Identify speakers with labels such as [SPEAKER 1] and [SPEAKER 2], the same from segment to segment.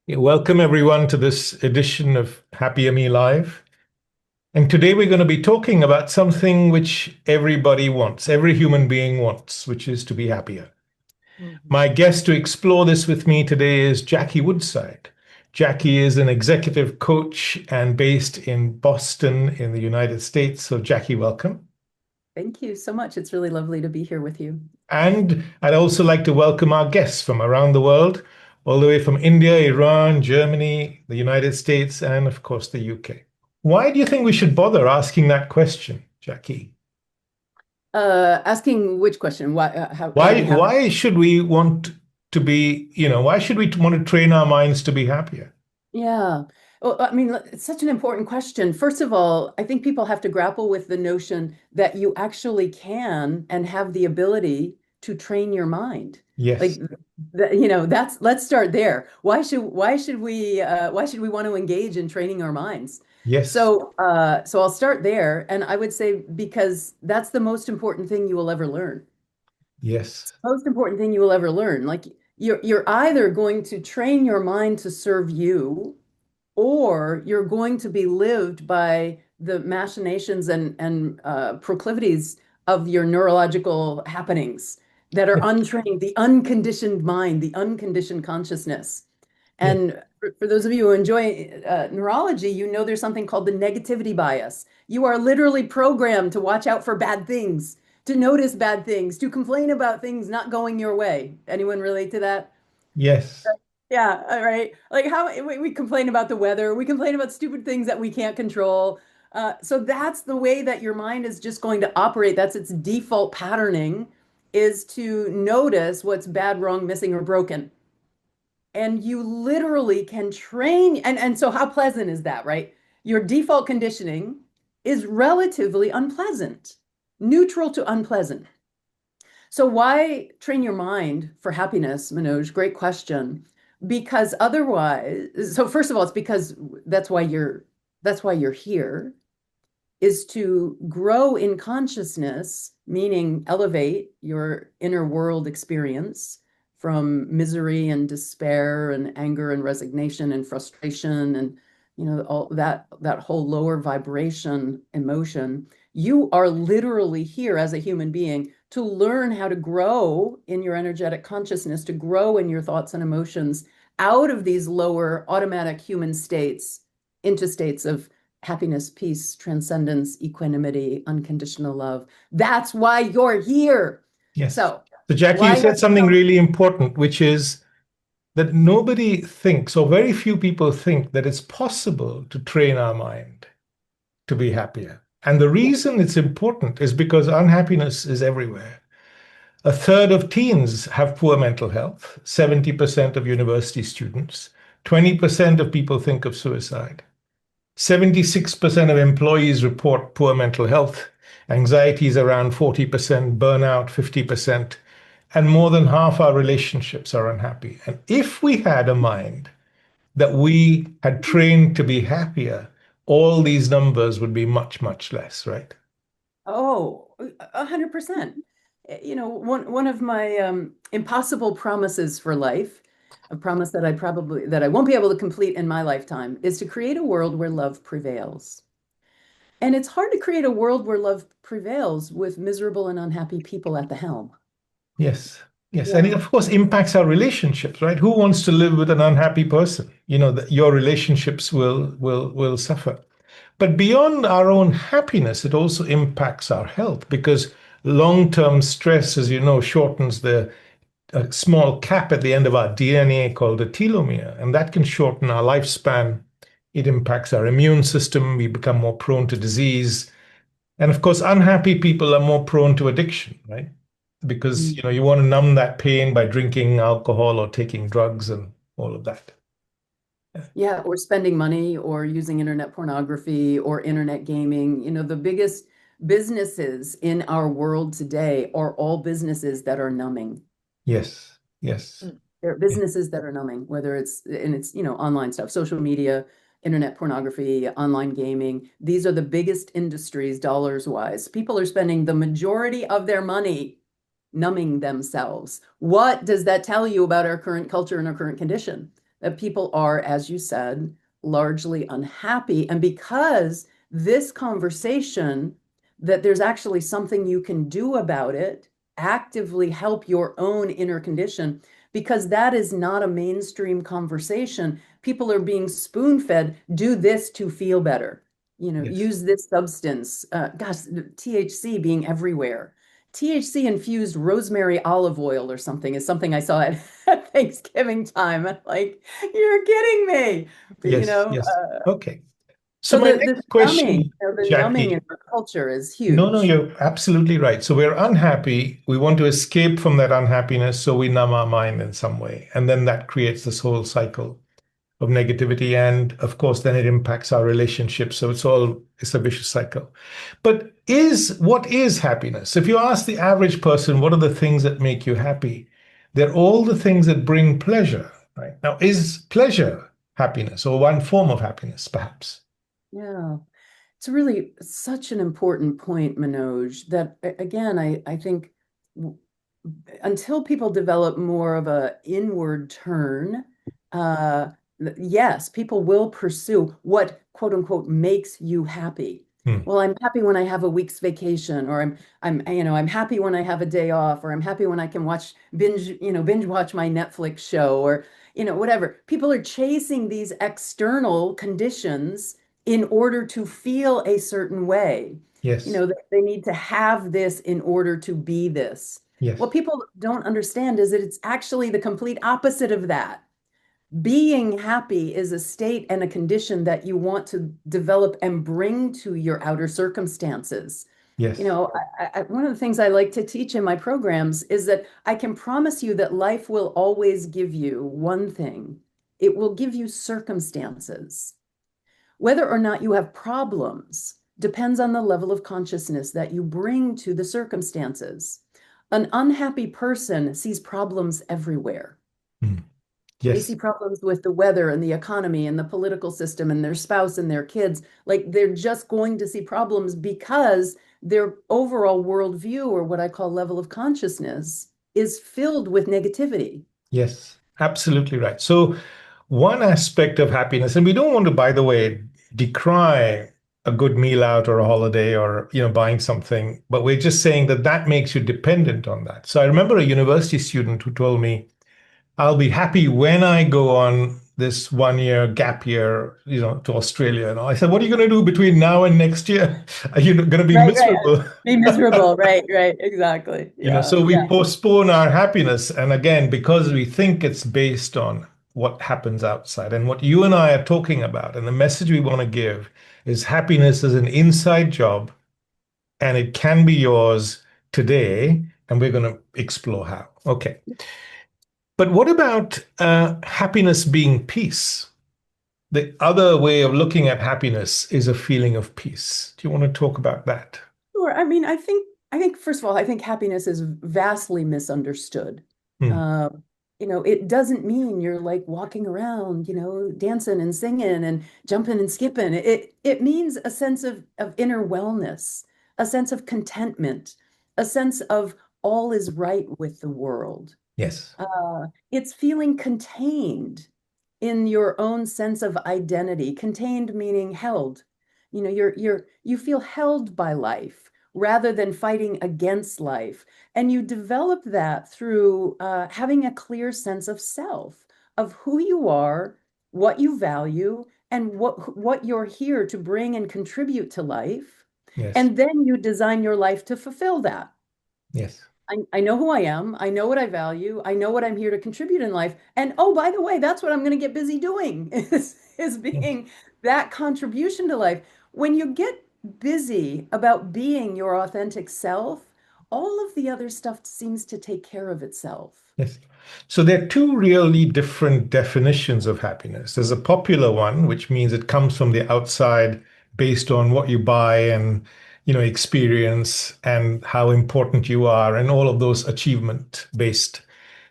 [SPEAKER 1] Yeah, welcome everyone to this edition of HappierMe Live. And today we're going to be talking about something which everybody wants, every human being wants, which is to be happier.
[SPEAKER 2] Mhm.
[SPEAKER 1] My guest to explore this with me today is Jackie Woodside. Jackie is an executive coach and based in Boston in the United States. So, Jackie, welcome.
[SPEAKER 2] Thank you so much. It's really lovely to be here with you.
[SPEAKER 1] And I'd also like to welcome our guests from around the world, all the way from India, Iran, Germany, the United States, and of course the UK. Why do you think we should bother asking that question, Jackie?
[SPEAKER 2] Asking which question? How to
[SPEAKER 1] Why
[SPEAKER 2] be happy?
[SPEAKER 1] why should we want to be, why should we want to train our minds to be happier?
[SPEAKER 2] Yeah. Well, I mean, it's such an important question. First of all, I think people have to grapple with the notion that you actually can and have the ability to train your mind.
[SPEAKER 1] Yes,
[SPEAKER 2] Like, let's start there. Why should we want to engage in training our minds?
[SPEAKER 1] yes,
[SPEAKER 2] So I'll start there, and I would say because that's the most important thing you will ever learn.
[SPEAKER 1] yes,
[SPEAKER 2] Most important thing you will ever learn. Like you're either going to train your mind to serve you, or you're going to be lived by the machinations and proclivities of your neurological happenings that are
[SPEAKER 1] yes,
[SPEAKER 2] untrained, the unconditioned mind, the unconditioned consciousness.
[SPEAKER 1] yes,
[SPEAKER 2] And for those of you who enjoy neurology, you know there's something called the negativity bias. You are literally programmed to watch out for bad things, to notice bad things, to complain about things not going your way. Anyone relate to that?
[SPEAKER 1] yes,
[SPEAKER 2] Yeah, all right. Like how we complain about the weather, we complain about stupid things that we can't control. So that's the way that your mind is just going to operate. That's its default patterning, is to notice what's bad, wrong, missing, or broken. And you literally can train. And so how pleasant is that, right? Your default conditioning is relatively unpleasant, neutral to unpleasant. So why train your mind for happiness, Manoj? Great question. Because otherwise, so first of all, it's because that's why you're here, is to grow in consciousness, meaning elevate your inner world experience from misery and despair and anger and resignation and frustration and all that whole lower vibration emotion. You are literally here as a human being to learn how to grow in your energetic consciousness, to grow in your thoughts and emotions out of these lower automatic human states into states of happiness, peace, transcendence, equanimity, unconditional love. That's why you're here.
[SPEAKER 1] yes.
[SPEAKER 2] So,
[SPEAKER 1] So, Jackie, you
[SPEAKER 2] why
[SPEAKER 1] said
[SPEAKER 2] have
[SPEAKER 1] something really important, which is that nobody thinks, or very few people think, that it's possible to train our mind to be happier. And the
[SPEAKER 2] yeah.
[SPEAKER 1] reason it's important is because unhappiness is everywhere. A third of teens have poor mental health, 70% of university students, 20% of people think of suicide, 76% of employees report poor mental health, anxiety is around 40%, burnout 50%, and more than half our relationships are unhappy. And if we had a mind that we had trained to be happier, all these numbers would be much, much less, right?
[SPEAKER 2] Oh, 100%. One of my impossible promises for life, a promise that I won't be able to complete in my lifetime, is to create a world where love prevails. And it's hard to create a world where love prevails with miserable and unhappy people at the helm.
[SPEAKER 1] Yes. Yes. And it,
[SPEAKER 2] Yeah.
[SPEAKER 1] of course, impacts our relationships, right? Who wants to live with an unhappy person? Your relationships will suffer. But beyond our own happiness, it also impacts our health because long-term stress, as you know, shortens the a small cap at the end of our DNA called a telomere, and that can shorten our lifespan. It impacts our immune system. We become more prone to disease. And of course, unhappy people are more prone to addiction, right? Because
[SPEAKER 2] Mm.
[SPEAKER 1] you want to numb that pain by drinking alcohol or taking drugs and all of that.
[SPEAKER 2] Yeah, or spending money or using internet pornography or internet gaming. The biggest businesses in our world today are all businesses that are numbing.
[SPEAKER 1] Yes, yes,
[SPEAKER 2] They're
[SPEAKER 1] yeah,
[SPEAKER 2] businesses that are numbing, whether it's online stuff, social media, internet pornography, online gaming. These are the biggest industries dollars wise. People are spending the majority of their money numbing themselves. What does that tell you about our current culture and our current condition? that people are, as you said, largely unhappy. And because this conversation, that there's actually something you can do about it, actively help your own inner condition, because that is not a mainstream conversation. People are being spoon-fed, do this to feel better.
[SPEAKER 1] Yes.
[SPEAKER 2] Use this substance. Gosh, THC being everywhere. THC infused rosemary olive oil or something is something I saw at Thanksgiving time. I'm like, you're kidding me. But,
[SPEAKER 1] Yes. Yes. Okay. So
[SPEAKER 2] so
[SPEAKER 1] my
[SPEAKER 2] the
[SPEAKER 1] next
[SPEAKER 2] numbing,
[SPEAKER 1] question,
[SPEAKER 2] the numbing in
[SPEAKER 1] Jackie.
[SPEAKER 2] our culture is
[SPEAKER 1] No, no,
[SPEAKER 2] huge.
[SPEAKER 1] you're absolutely right. So we're unhappy. We want to escape from that unhappiness, so we numb our mind in some way. And then that creates this whole cycle of negativity. And of course, then it impacts our relationships. So it's a vicious cycle. But what is happiness? If you ask the average person, what are the things that make you happy? They're all the things that bring pleasure, right? Now, is pleasure happiness or one form of happiness, perhaps?
[SPEAKER 2] Yeah. It's really such an important point, Manoj, that again, I think until people develop more of a inward turn, uh, yes, people will pursue what quote unquote makes you happy.
[SPEAKER 1] Hmm.
[SPEAKER 2] Well, I'm happy when I have a week's vacation, or I'm happy when I have a day off, or I'm happy when I can binge watch my Netflix show, or whatever. People are chasing these external conditions in order to feel a certain way.
[SPEAKER 1] Yes.
[SPEAKER 2] They need to have this in order to be this.
[SPEAKER 1] Yes.
[SPEAKER 2] What people don't understand is that it's actually the complete opposite of that. Being happy is a state and a condition that you want to develop and bring to your outer circumstances.
[SPEAKER 1] Yes.
[SPEAKER 2] One of the things I like to teach in my programs is that I can promise you that life will always give you one thing. It will give you circumstances. Whether or not you have problems depends on the level of consciousness that you bring to the circumstances. An unhappy person sees problems everywhere.
[SPEAKER 1] Hmm.
[SPEAKER 2] They see
[SPEAKER 1] Yes.
[SPEAKER 2] problems with the weather and the economy and the political system and their spouse and their kids. Like they're just going to see problems because their overall worldview, or what I call level of consciousness, is filled with negativity.
[SPEAKER 1] Yes. Absolutely right. So one aspect of happiness, and we don't want to, by the way, decry a good meal out or a holiday or buying something, but we're just saying that that makes you dependent on that. So I remember a university student who told me, I'll be happy when I go on this 1 year gap year, to Australia. And I said, what are you going to do between now and next year? Are you going to be
[SPEAKER 2] Right, right.
[SPEAKER 1] miserable?
[SPEAKER 2] Be miserable. Right, right. Exactly. Yeah,
[SPEAKER 1] So
[SPEAKER 2] yeah.
[SPEAKER 1] we postpone our happiness. And again, because we think it's based on what happens outside. And what you and I are talking about, and the message we want to give is happiness is an inside job and it can be yours today. And we're going to explore how. Okay. But what about happiness being peace? The other way of looking at happiness is a feeling of peace. Do you want to talk about that?
[SPEAKER 2] Sure. I think first of all, I think happiness is vastly misunderstood.
[SPEAKER 1] Hmm.
[SPEAKER 2] Uh, it doesn't mean you're like walking around, dancing and singing and jumping and skipping. It means a sense of inner wellness, a sense of contentment, a sense of all is right with the world.
[SPEAKER 1] Yes.
[SPEAKER 2] It's feeling contained in your own sense of identity. Contained meaning held. You feel held by life rather than fighting against life. And you develop that through having a clear sense of self, of who you are, what you value, and what you're here to bring and contribute to life.
[SPEAKER 1] Yes.
[SPEAKER 2] And then you design your life to fulfill that.
[SPEAKER 1] Yes.
[SPEAKER 2] I know who I am. I know what I value. I know what I'm here to contribute in life. And oh, by the way, that's what I'm going to get busy doing is
[SPEAKER 1] Yes.
[SPEAKER 2] being that contribution to life. When you get busy about being your authentic self, all of the other stuff seems to take care of itself.
[SPEAKER 1] Yes. So there are two really different definitions of happiness. There's a popular one, which means it comes from the outside based on what you buy and experience and how important you are and all of those achievement based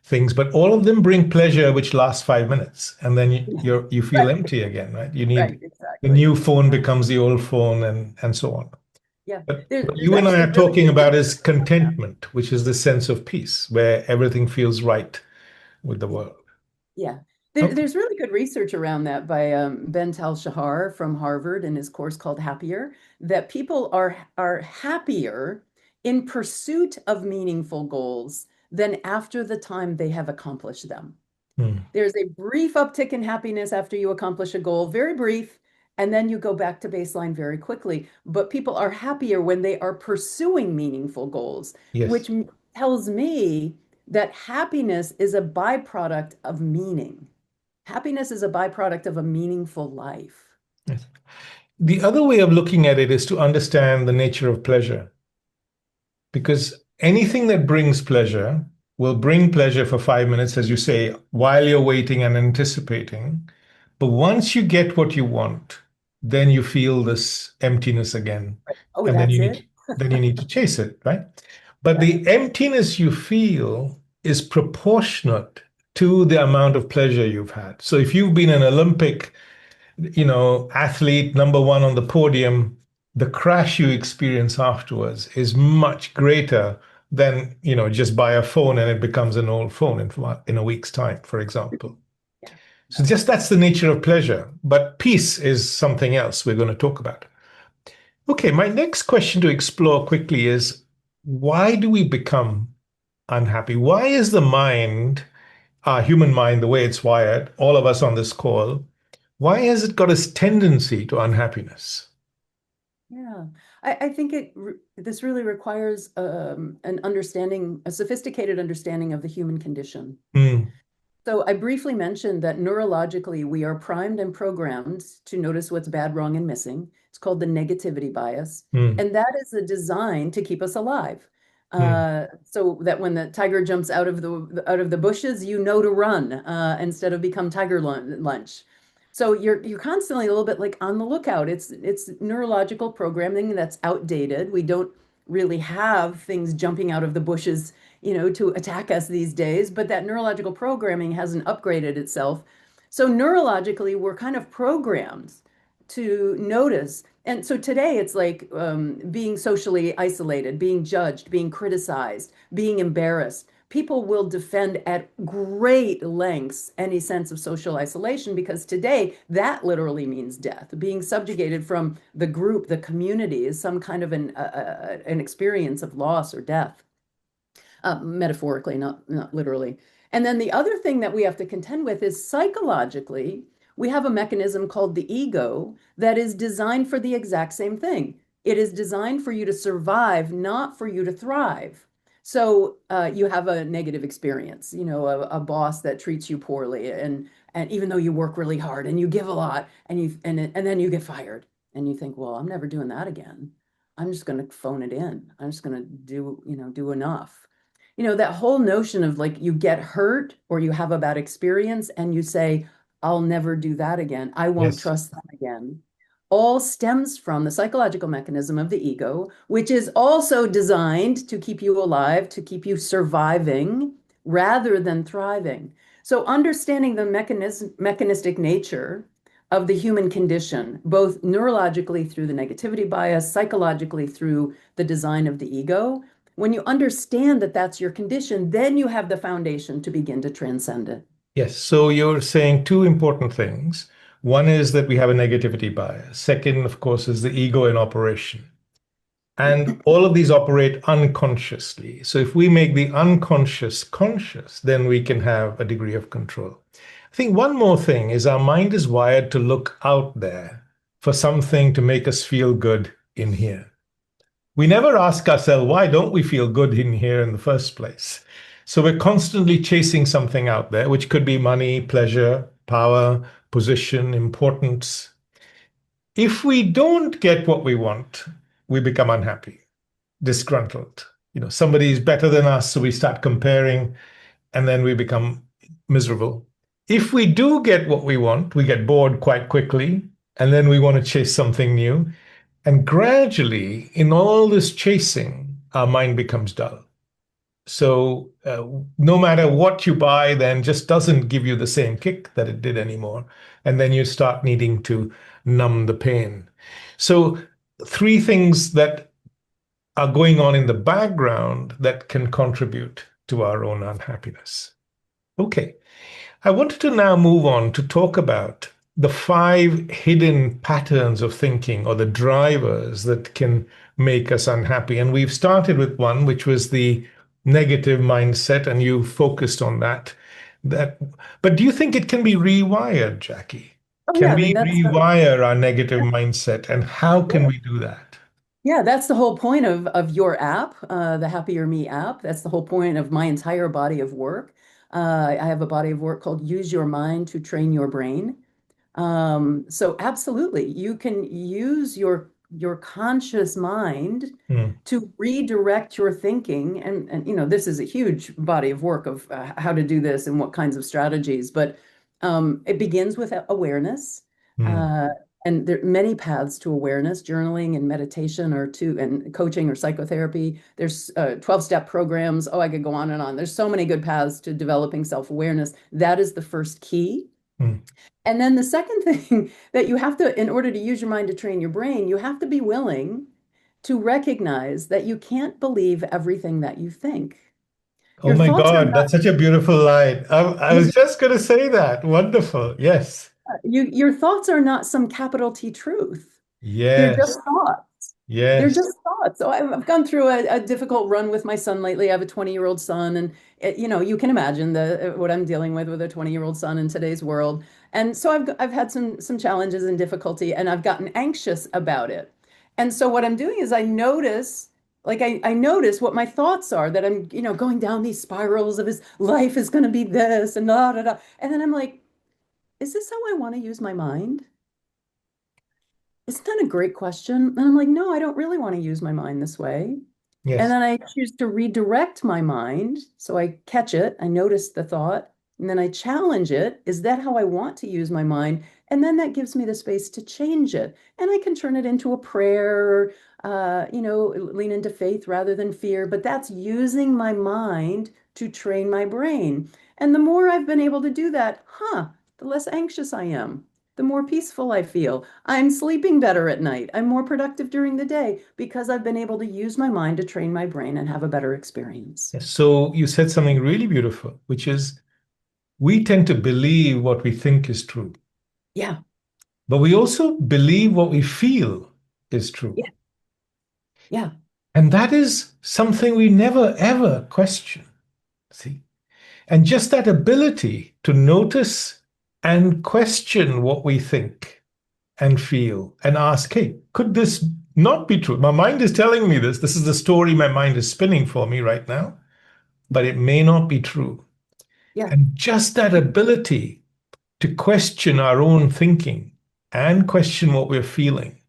[SPEAKER 1] things. But all of them bring pleasure, which lasts 5 minutes, and then you feel
[SPEAKER 2] Right,
[SPEAKER 1] empty again, right? You
[SPEAKER 2] right,
[SPEAKER 1] need the
[SPEAKER 2] exactly.
[SPEAKER 1] new phone becomes the old phone and so on.
[SPEAKER 2] Yeah.
[SPEAKER 1] But what
[SPEAKER 2] There's
[SPEAKER 1] you and I
[SPEAKER 2] actually
[SPEAKER 1] are
[SPEAKER 2] really
[SPEAKER 1] talking about is contentment, which is the sense of peace, where everything feels right with the
[SPEAKER 2] Yeah.
[SPEAKER 1] world.
[SPEAKER 2] Yeah.
[SPEAKER 1] Okay.
[SPEAKER 2] There's really good research around that by Ben Tal-Shahar from Harvard in his course called Happier, that people are happier in pursuit of meaningful goals than after the time they have accomplished them.
[SPEAKER 1] Hmm.
[SPEAKER 2] There's a brief uptick in happiness after you accomplish a goal, very brief, and then you go back to baseline very quickly. But people are happier when they are pursuing meaningful goals,
[SPEAKER 1] Yes.
[SPEAKER 2] which tells me that happiness is a byproduct of meaning. Happiness is a byproduct of a meaningful life.
[SPEAKER 1] Yes. The other way of looking at it is to understand the nature of pleasure, because anything that brings pleasure will bring pleasure for 5 minutes, as you say, while you're waiting and anticipating. But once you get what you want, then you feel this emptiness again.
[SPEAKER 2] Oh,
[SPEAKER 1] And then
[SPEAKER 2] that's
[SPEAKER 1] you need
[SPEAKER 2] it?
[SPEAKER 1] to, then you need to chase it, right? But
[SPEAKER 2] Yeah.
[SPEAKER 1] the emptiness you feel is proportionate to the amount of pleasure you've had. So if you've been an Olympic, athlete number one on the podium, the crash you experience afterwards is much greater than, just buy a phone and it becomes an old phone in a week's time, for example.
[SPEAKER 2] Yeah.
[SPEAKER 1] So just that's the nature of pleasure. But peace is something else we're going to talk about. Okay, my next question to explore quickly is, why do we become unhappy? Why is the mind, our human mind, the way it's wired, all of us on this call, why has it got this tendency to unhappiness?
[SPEAKER 2] Yeah. I think this really requires an understanding, a sophisticated understanding of the human condition.
[SPEAKER 1] Mm,
[SPEAKER 2] So I briefly mentioned that neurologically we are primed and programmed to notice what's bad, wrong, and missing. It's called the negativity bias,
[SPEAKER 1] mm,
[SPEAKER 2] and that is a design to keep us alive.
[SPEAKER 1] mm.
[SPEAKER 2] So that when the tiger jumps out of the bushes, you know to run instead of become tiger lunch. So you're constantly a little bit like on the lookout. It's neurological programming that's outdated. We don't really have things jumping out of the bushes, to attack us these days, but that neurological programming hasn't upgraded itself. So neurologically, we're kind of programmed to notice. And so today it's like being socially isolated, being judged, being criticized, being embarrassed. People will defend at great lengths any sense of social isolation because today that literally means death. Being subjugated from the group, the community, is some kind of an experience of loss or death, metaphorically, not literally. And then the other thing that we have to contend with is psychologically, we have a mechanism called the ego that is designed for the exact same thing. It is designed for you to survive, not for you to thrive. So you have a negative experience, a boss that treats you poorly, and even though you work really hard and you give a lot, and then you get fired, and you think, well, I'm never doing that again. I'm just going to phone it in. I'm just going to do enough. That whole notion of like you get hurt or you have a bad experience and you say, I'll never do that again. I won't
[SPEAKER 1] Yes.
[SPEAKER 2] trust them again. All stems from the psychological mechanism of the ego, which is also designed to keep you alive, to keep you surviving rather than thriving. So understanding the mechanistic nature of the human condition, both neurologically through the negativity bias, psychologically through the design of the ego, when you understand that that's your condition, then you have the foundation to begin to transcend it.
[SPEAKER 1] Yes. So you're saying two important things. One is that we have a negativity bias. Second, of course, is the ego in operation. And all of these operate unconsciously. So if we make the unconscious conscious, then we can have a degree of control. I think one more thing is our mind is wired to look out there for something to make us feel good in here. We never ask ourselves, why don't we feel good in here in the first place? So we're constantly chasing something out there, which could be money, pleasure, power, position, importance. If we don't get what we want, we become unhappy, disgruntled. Somebody is better than us, so we start comparing, and then we become miserable. If we do get what we want, we get bored quite quickly, and then we want to chase something new. And gradually, in all this chasing, our mind becomes dull. So no matter what you buy, then just doesn't give you the same kick that it did anymore. And then you start needing to numb the pain. So three things that are going on in the background that can contribute to our own unhappiness. Okay. I wanted to now move on to talk about the five hidden patterns of thinking or the drivers that can make us unhappy. And we've started with one, which was the negative mindset, and you focused on that. That, but do you think it can be rewired, Jackie?
[SPEAKER 2] Oh
[SPEAKER 1] Can
[SPEAKER 2] yeah, I mean
[SPEAKER 1] we
[SPEAKER 2] that's the
[SPEAKER 1] rewire our negative mindset, and how can
[SPEAKER 2] yeah.
[SPEAKER 1] we do that?
[SPEAKER 2] Yeah, that's the whole point of your app, the HappierMe app. That's the whole point of my entire body of work. I have a body of work called Use Your Mind to Train Your Brain. So absolutely, you can use your conscious mind
[SPEAKER 1] Hmm,
[SPEAKER 2] to redirect your thinking, and this is a huge body of work of how to do this and what kinds of strategies. But it begins with awareness,
[SPEAKER 1] hmm.
[SPEAKER 2] uh, and there are many paths to awareness. Journaling and meditation, or to and coaching or psychotherapy. There's 12-step programs. Oh, I could go on and on. There's so many good paths to developing self-awareness. That is the first key.
[SPEAKER 1] Hmm.
[SPEAKER 2] And then the second thing that you have to, in order to use your mind to train your brain, you have to be willing to recognize that you can't believe everything that you think.
[SPEAKER 1] Oh
[SPEAKER 2] Your
[SPEAKER 1] my
[SPEAKER 2] thoughts are
[SPEAKER 1] God, that's such a beautiful line. I was
[SPEAKER 2] not,
[SPEAKER 1] just going to say that. Wonderful. Yes.
[SPEAKER 2] your thoughts are not some capital T truth. They're just
[SPEAKER 1] Yes.
[SPEAKER 2] thoughts. They're
[SPEAKER 1] Yes.
[SPEAKER 2] just thoughts. So I've gone through a difficult run with my son lately. I have a 20-year-old son, and you can imagine the what I'm dealing with a 20-year-old son in today's world. And so I've had some challenges and difficulty, and I've gotten anxious about it. And so what I'm doing is I notice what my thoughts are, that I'm, going down these spirals of his life is going to be this and da da da. And then I'm like, is this how I want to use my mind? Isn't that a great question? And I'm like, no, I don't really want to use my mind this way. And
[SPEAKER 1] Yes.
[SPEAKER 2] then I choose to redirect my mind. So I catch it, I notice the thought, and then I challenge it. Is that how I want to use my mind? And then that gives me the space to change it. And I can turn it into a prayer, lean into faith rather than fear. But that's using my mind to train my brain. And the more I've been able to do that, the less anxious I am, the more peaceful I feel. I'm sleeping better at night. I'm more productive during the day because I've been able to use my mind to train my brain and have a better experience.
[SPEAKER 1] Yes. So you said something really beautiful, which is we tend to believe what we think is true,
[SPEAKER 2] Yeah,
[SPEAKER 1] but we also believe what we feel is true.
[SPEAKER 2] yeah, yeah,
[SPEAKER 1] And that is something we never ever question. See? And just that ability to notice and question what we think and feel and ask, hey, could this not be true? My mind is telling me this. This is the story my mind is spinning for me right now, but it may not be true.
[SPEAKER 2] yeah,
[SPEAKER 1] And just that ability to question our own thinking and question what we're feeling.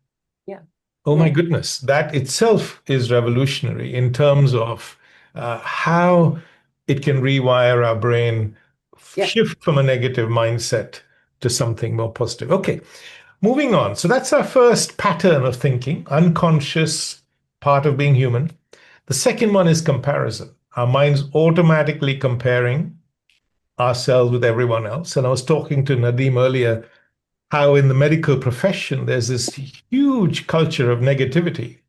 [SPEAKER 2] yeah,
[SPEAKER 1] Oh my
[SPEAKER 2] yeah,
[SPEAKER 1] goodness, that itself is revolutionary in terms of how it can rewire our brain,
[SPEAKER 2] yeah,
[SPEAKER 1] shift from a negative mindset to something more positive. Okay, moving on. So that's our first pattern of thinking, unconscious part of being human. The second one is comparison. Our mind's automatically comparing ourselves with everyone else. And I was talking to Nadeem earlier how in the medical profession there's this huge culture of negativity.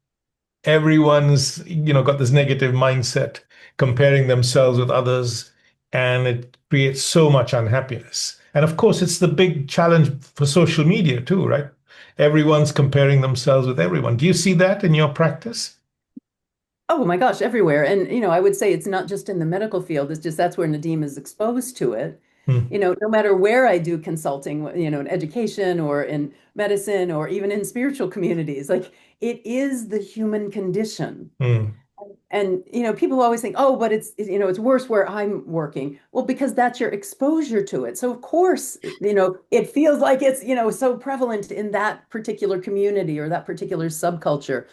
[SPEAKER 1] Everyone's got this negative mindset, comparing themselves with others, and it creates so much unhappiness. And of course, it's the big challenge for social media too, right? Everyone's comparing themselves with everyone. Do you see that in your practice?
[SPEAKER 2] Oh my gosh, everywhere. And, I would say it's not just in the medical field, it's just that's where Nadeem is exposed to it.
[SPEAKER 1] Hmm,
[SPEAKER 2] No matter where I do consulting, in education or in medicine or even in spiritual communities, like it is the human condition.
[SPEAKER 1] hmm,
[SPEAKER 2] And people always think, oh, but it's worse where I'm working. Well, because that's your exposure to it. So of course, it feels like it's, so prevalent in that particular community or that particular subculture.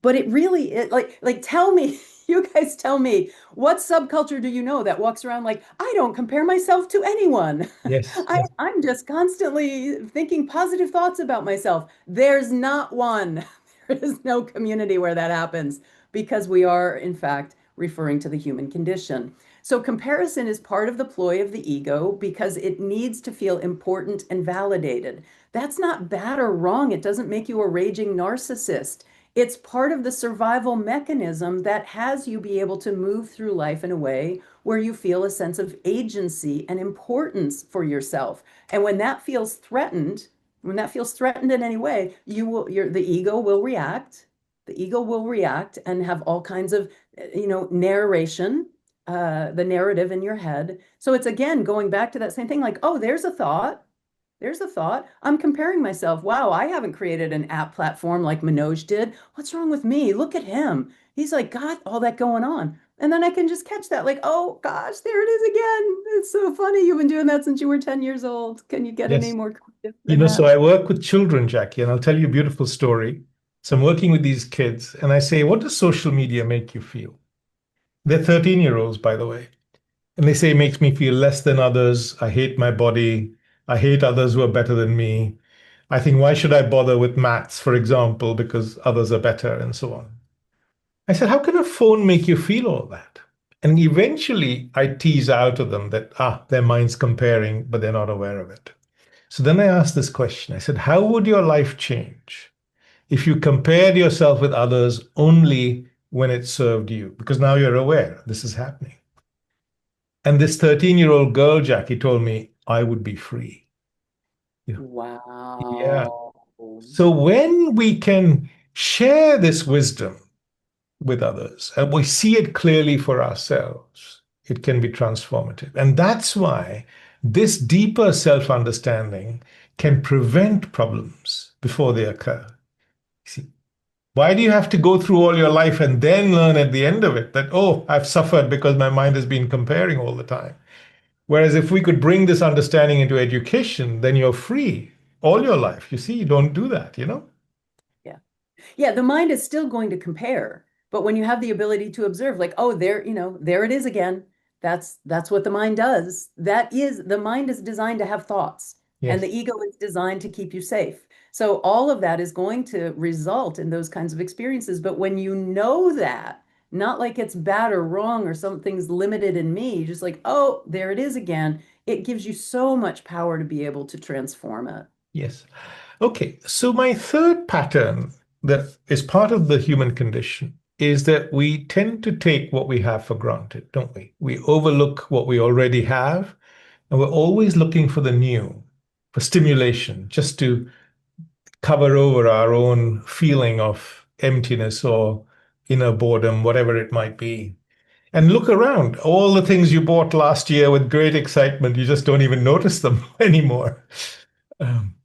[SPEAKER 2] But it really like tell me, you guys tell me, what subculture do you know that walks around like, I don't compare myself to anyone.
[SPEAKER 1] yes,
[SPEAKER 2] I,
[SPEAKER 1] yes.
[SPEAKER 2] I'm just constantly thinking positive thoughts about myself. There's not one. There is no community where that happens because we are, in fact, referring to the human condition. So comparison is part of the ploy of the ego because it needs to feel important and validated. That's not bad or wrong. It doesn't make you a raging narcissist. It's part of the survival mechanism that has you be able to move through life in a way where you feel a sense of agency and importance for yourself. And when that feels threatened in any way, the ego will react. The ego will react and have all kinds of, narration, the narrative in your head. So it's again going back to that same thing, like, oh, there's a thought. There's a thought. I'm comparing myself. Wow, I haven't created an app platform like Manoj did. What's wrong with me? Look at him. He's like got all that going on. And then I can just catch that, like, oh gosh, there it is again. It's so funny. You've been doing that since you were 10 years old. Can you get any
[SPEAKER 1] Yes.
[SPEAKER 2] more creative than
[SPEAKER 1] So
[SPEAKER 2] that?
[SPEAKER 1] I work with children, Jackie, and I'll tell you a beautiful story. So I'm working with these kids, and I say, what does social media make you feel? They're 13-year-olds, by the way. And they say it makes me feel less than others. I hate my body. I hate others who are better than me. I think, why should I bother with maths, for example, because others are better and so on. I said, how can a phone make you feel all that? And eventually I tease out of them that, their mind's comparing, but they're not aware of it. So then I asked this question. I said, how would your life change if you compared yourself with others only when it served you? Because now you're aware this is happening. And this 13-year-old girl, Jackie, told me I would be free. Yeah. Yeah.
[SPEAKER 2] Wow.
[SPEAKER 1] So when we can share this wisdom with others and we see it clearly for ourselves, it can be transformative. And that's why this deeper self understanding can prevent problems before they occur. See, why do you have to go through all your life and then learn at the end of it that, oh, I've suffered because my mind has been comparing all the time? Whereas if we could bring this understanding into education, then you're free all your life. You see, you don't do that.
[SPEAKER 2] Yeah. Yeah, the mind is still going to compare, but when you have the ability to observe, like, oh, there it is again. That's what the mind does. The mind is designed to have thoughts, and
[SPEAKER 1] Yes.
[SPEAKER 2] the ego is designed to keep you safe. So all of that is going to result in those kinds of experiences. But when you know that, not like it's bad or wrong or something's limited in me, just like, oh, there it is again, it gives you so much power to be able to transform it.
[SPEAKER 1] Yes. Okay. So my third pattern that is part of the human condition is that we tend to take what we have for granted, don't we? We overlook what we already have, and we're always looking for the new, for stimulation, just to cover over our own feeling of emptiness or inner boredom, whatever it might be. And look around, all the things you bought last year with great excitement, you just don't even notice them anymore. Um,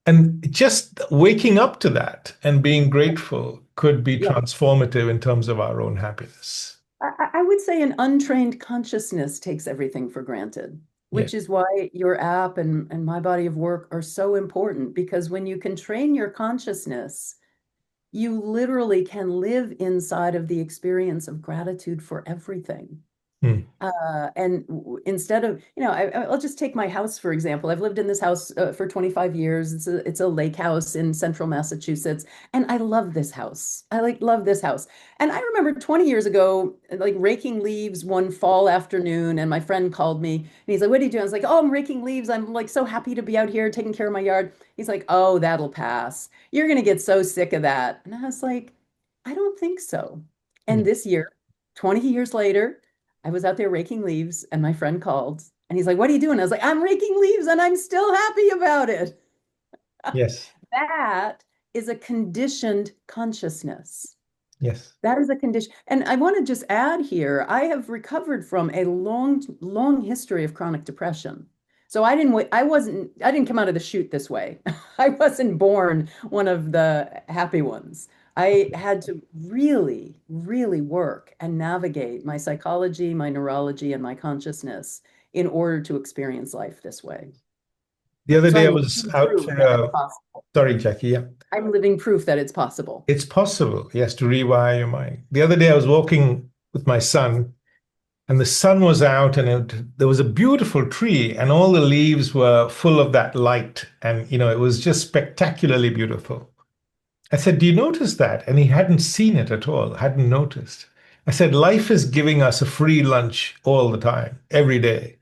[SPEAKER 1] and just waking up to that and being grateful could be
[SPEAKER 2] Yeah.
[SPEAKER 1] transformative in terms of our own happiness.
[SPEAKER 2] I would say an untrained consciousness takes everything for granted,
[SPEAKER 1] Yeah.
[SPEAKER 2] which is why your app and my body of work are so important because when you can train your consciousness, you literally can live inside of the experience of gratitude for everything.
[SPEAKER 1] Hmm.
[SPEAKER 2] And instead of, I'll just take my house, for example. I've lived in this house for 25 years. It's a lake house in central Massachusetts. And I love this house. I love this house. And I remember 20 years ago, like raking leaves one fall afternoon. And my friend called me and he's like, what are you doing? I was like, oh, I'm raking leaves. I'm like so happy to be out here taking care of my yard. He's like, oh, that'll pass. You're going to get so sick of that. And I was like, I don't think so.
[SPEAKER 1] Yeah.
[SPEAKER 2] And this year, 20 years later, I was out there raking leaves and my friend called and he's like, what are you doing? I was like, I'm raking leaves and I'm still happy about it.
[SPEAKER 1] Yes.
[SPEAKER 2] That is a conditioned consciousness.
[SPEAKER 1] Yes.
[SPEAKER 2] That is a condition. And I want to just add here, I have recovered from a long, long history of chronic depression. So I didn't come out of the chute this way. I wasn't born one of the happy ones. I had to really, really work and navigate my psychology, my neurology, and my consciousness in order to experience life this way.
[SPEAKER 1] The other
[SPEAKER 2] So
[SPEAKER 1] day I
[SPEAKER 2] I'm
[SPEAKER 1] was
[SPEAKER 2] living
[SPEAKER 1] out
[SPEAKER 2] proof
[SPEAKER 1] for
[SPEAKER 2] that it's possible.
[SPEAKER 1] sorry, Jackie. Yeah.
[SPEAKER 2] I'm living proof that it's possible.
[SPEAKER 1] It's possible, yes, to rewire your mind. The other day I was walking with my son, and the sun was out, and there was a beautiful tree, and all the leaves were full of that light. And, it was just spectacularly beautiful. I said, do you notice that? And he hadn't seen it at all, hadn't noticed. I said, life is giving us a free lunch all the time, every day.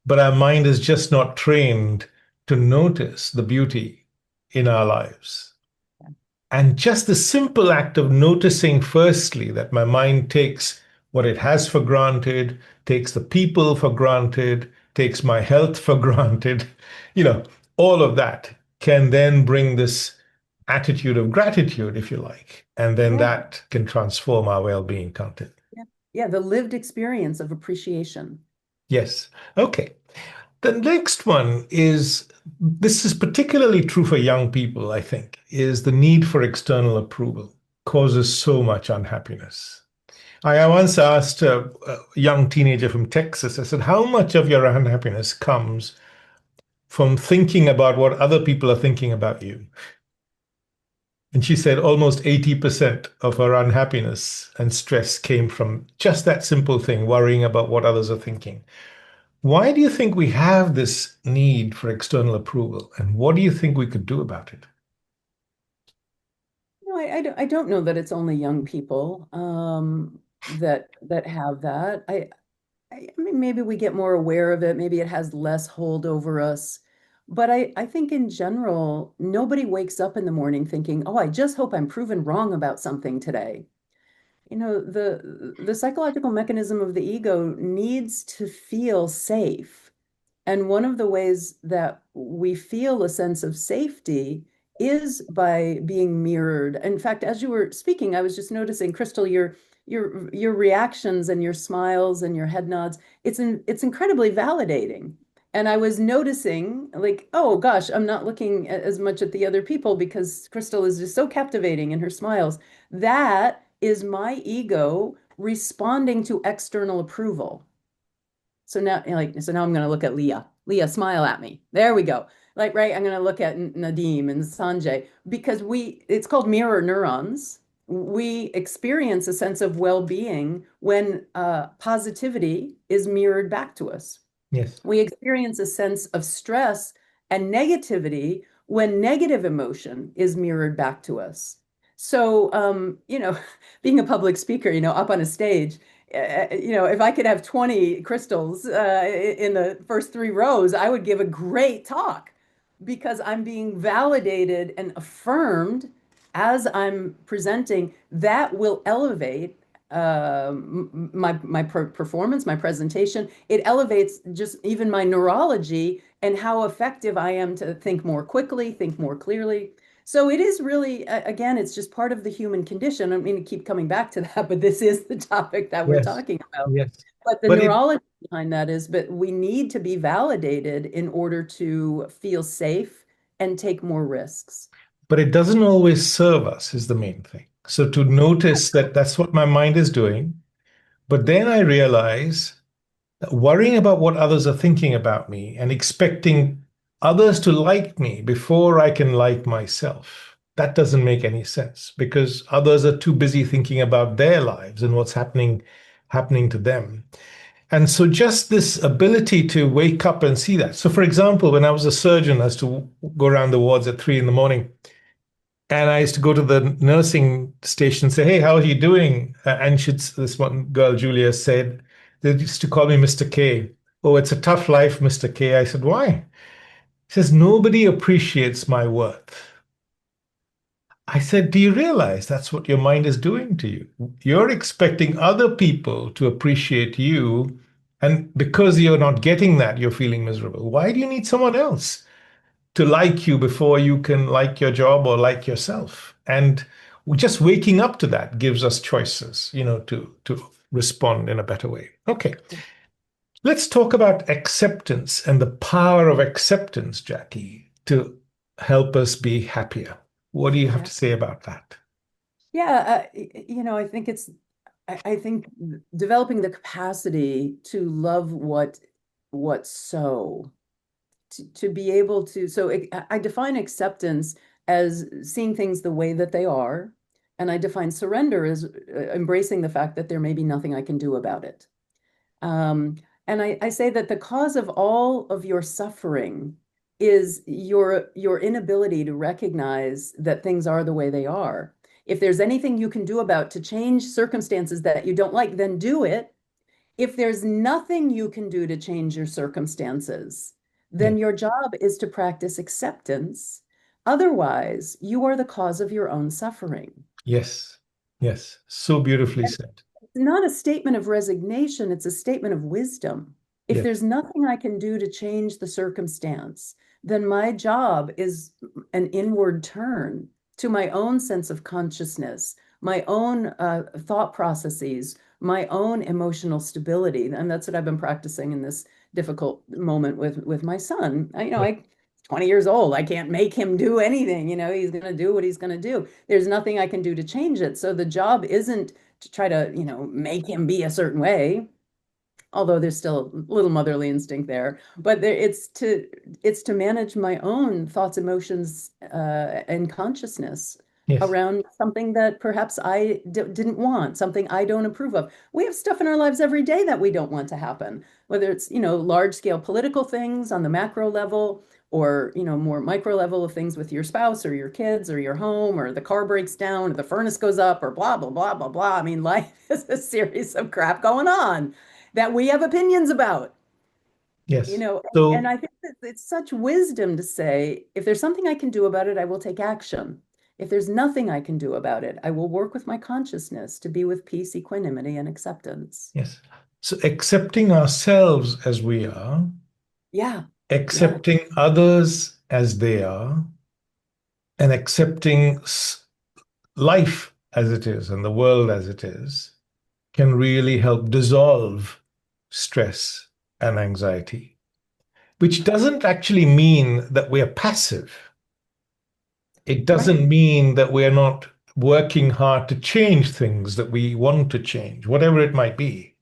[SPEAKER 1] But our mind is just not trained to notice the beauty in our lives. And just the simple act of noticing, firstly, that my mind takes what it has for granted, takes the people for granted, takes my health for granted, you know, all of that can then bring this attitude of gratitude, if you like. And then
[SPEAKER 2] Yeah.
[SPEAKER 1] that can transform our well-being content.
[SPEAKER 2] Yeah. Yeah. The lived experience of appreciation.
[SPEAKER 1] Yes. Okay. The next one is this is particularly true for young people, I think, is the need for external approval causes so much unhappiness. I once asked a young teenager from Texas, I said, how much of your unhappiness comes from thinking about what other people are thinking about you? And she said almost 80% of her unhappiness and stress came from just that simple thing, worrying about what others are thinking. Why do you think we have this need for external approval? And what do you think we could do about it?
[SPEAKER 2] No, I don't know that it's only young people that have that. I mean, maybe we get more aware of it. Maybe it has less hold over us. But I think in general, nobody wakes up in the morning thinking, oh, I just hope I'm proven wrong about something today. You know, the psychological mechanism of the ego needs to feel safe. And one of the ways that we feel a sense of safety is by being mirrored. In fact, as you were speaking, I was just noticing, Crystal, your reactions and your smiles and your head nods, it's incredibly validating. And I was noticing, like, oh gosh, I'm not looking as much at the other people because Crystal is just so captivating in her smiles. That is my ego responding to external approval. So now, so now I'm going to look at Leah. Leah, smile at me. There we go. Like, right, I'm going to look at Nadeem and Sanjay because it's called mirror neurons. We experience a sense of well-being when positivity is mirrored back to us.
[SPEAKER 1] Yes.
[SPEAKER 2] We experience a sense of stress and negativity when negative emotion is mirrored back to us. So, being a public speaker, up on a stage, if I could have 20 crystals in the first 3 rows, I would give a great talk because I'm being validated and affirmed as I'm presenting. That will elevate my performance, my presentation. It elevates just even my neurology and how effective I am to think more quickly, think more clearly. So it is really, again, it's just part of the human condition. I mean, to keep coming back to that, but this is the topic that we're
[SPEAKER 1] Yes.
[SPEAKER 2] talking about.
[SPEAKER 1] Yes.
[SPEAKER 2] But the
[SPEAKER 1] But it
[SPEAKER 2] neurology behind that is, but we need to be validated in order to feel safe and take more risks.
[SPEAKER 1] but it doesn't always serve us is the main thing. So to notice that that's what my mind is doing, but then I realize that worrying about what others are thinking about me and expecting others to like me before I can like myself, that doesn't make any sense because others are too busy thinking about their lives and what's happening to them. And so just this ability to wake up and see that. So for example, when I was a surgeon, I used to go around the wards at 3 in the morning. And I used to go to the nursing station and say, hey, how are you doing? And this one girl, Julia, said, they used to call me Mr. K. Oh, it's a tough life, Mr. K. I said, why? She says, nobody appreciates my worth. I said, do you realize that's what your mind is doing to you? You're expecting other people to appreciate you. And because you're not getting that, you're feeling miserable. Why do you need someone else to like you before you can like your job or like yourself? And just waking up to that gives us choices, to respond in a better way. Okay. Let's talk about acceptance and the power of acceptance, Jackie, to help us be happier. What do you have
[SPEAKER 2] Yeah.
[SPEAKER 1] to say about that?
[SPEAKER 2] Yeah, I think I think developing the capacity to love what's so to be able to I define acceptance as seeing things the way that they are, and I define surrender as embracing the fact that there may be nothing I can do about it. Um, and I say that the cause of all of your suffering is your inability to recognize that things are the way they are. If there's anything you can do about to change circumstances that you don't like, then do it. If there's nothing you can do to change your circumstances,
[SPEAKER 1] Yeah.
[SPEAKER 2] then your job is to practice acceptance Otherwise, you are the cause of your own suffering.
[SPEAKER 1] Yes. Yes. So beautifully
[SPEAKER 2] And
[SPEAKER 1] said.
[SPEAKER 2] it's not a statement of resignation, it's a statement of wisdom. If
[SPEAKER 1] Yes.
[SPEAKER 2] there's nothing I can do to change the circumstance, then my job is an inward turn to my own sense of consciousness, my own thought processes, my own emotional stability. And that's what I've been practicing in this difficult moment with my son.
[SPEAKER 1] Yes.
[SPEAKER 2] 20 years old. I can't make him do anything. He's going to do what he's going to do. There's nothing I can do to change it. So the job isn't to try to, make him be a certain way, although there's still a little motherly instinct there. But it's to manage my own thoughts, emotions, and consciousness
[SPEAKER 1] Yes.
[SPEAKER 2] around something that perhaps I didn't want, something I don't approve of. We have stuff in our lives every day that we don't want to happen, whether it's, large scale political things on the macro level, or, more micro level of things with your spouse or your kids or your home, or the car breaks down or the furnace goes up or blah, blah, blah, blah, blah. I mean, life is a series of crap going on that we have opinions about,
[SPEAKER 1] Yes.
[SPEAKER 2] and
[SPEAKER 1] So,
[SPEAKER 2] I think that it's such wisdom to say, if there's something I can do about it, I will take action. If there's nothing I can do about it, I will work with my consciousness to be with peace, equanimity, and acceptance.
[SPEAKER 1] yes. So accepting ourselves as we are,
[SPEAKER 2] Yeah, yeah,
[SPEAKER 1] accepting others as they are, and accepting life as it is and the world as it is can really help dissolve stress and anxiety, which doesn't actually mean that we're passive. It
[SPEAKER 2] right.
[SPEAKER 1] doesn't mean that we're not working hard to change things that we want to change, whatever it might be.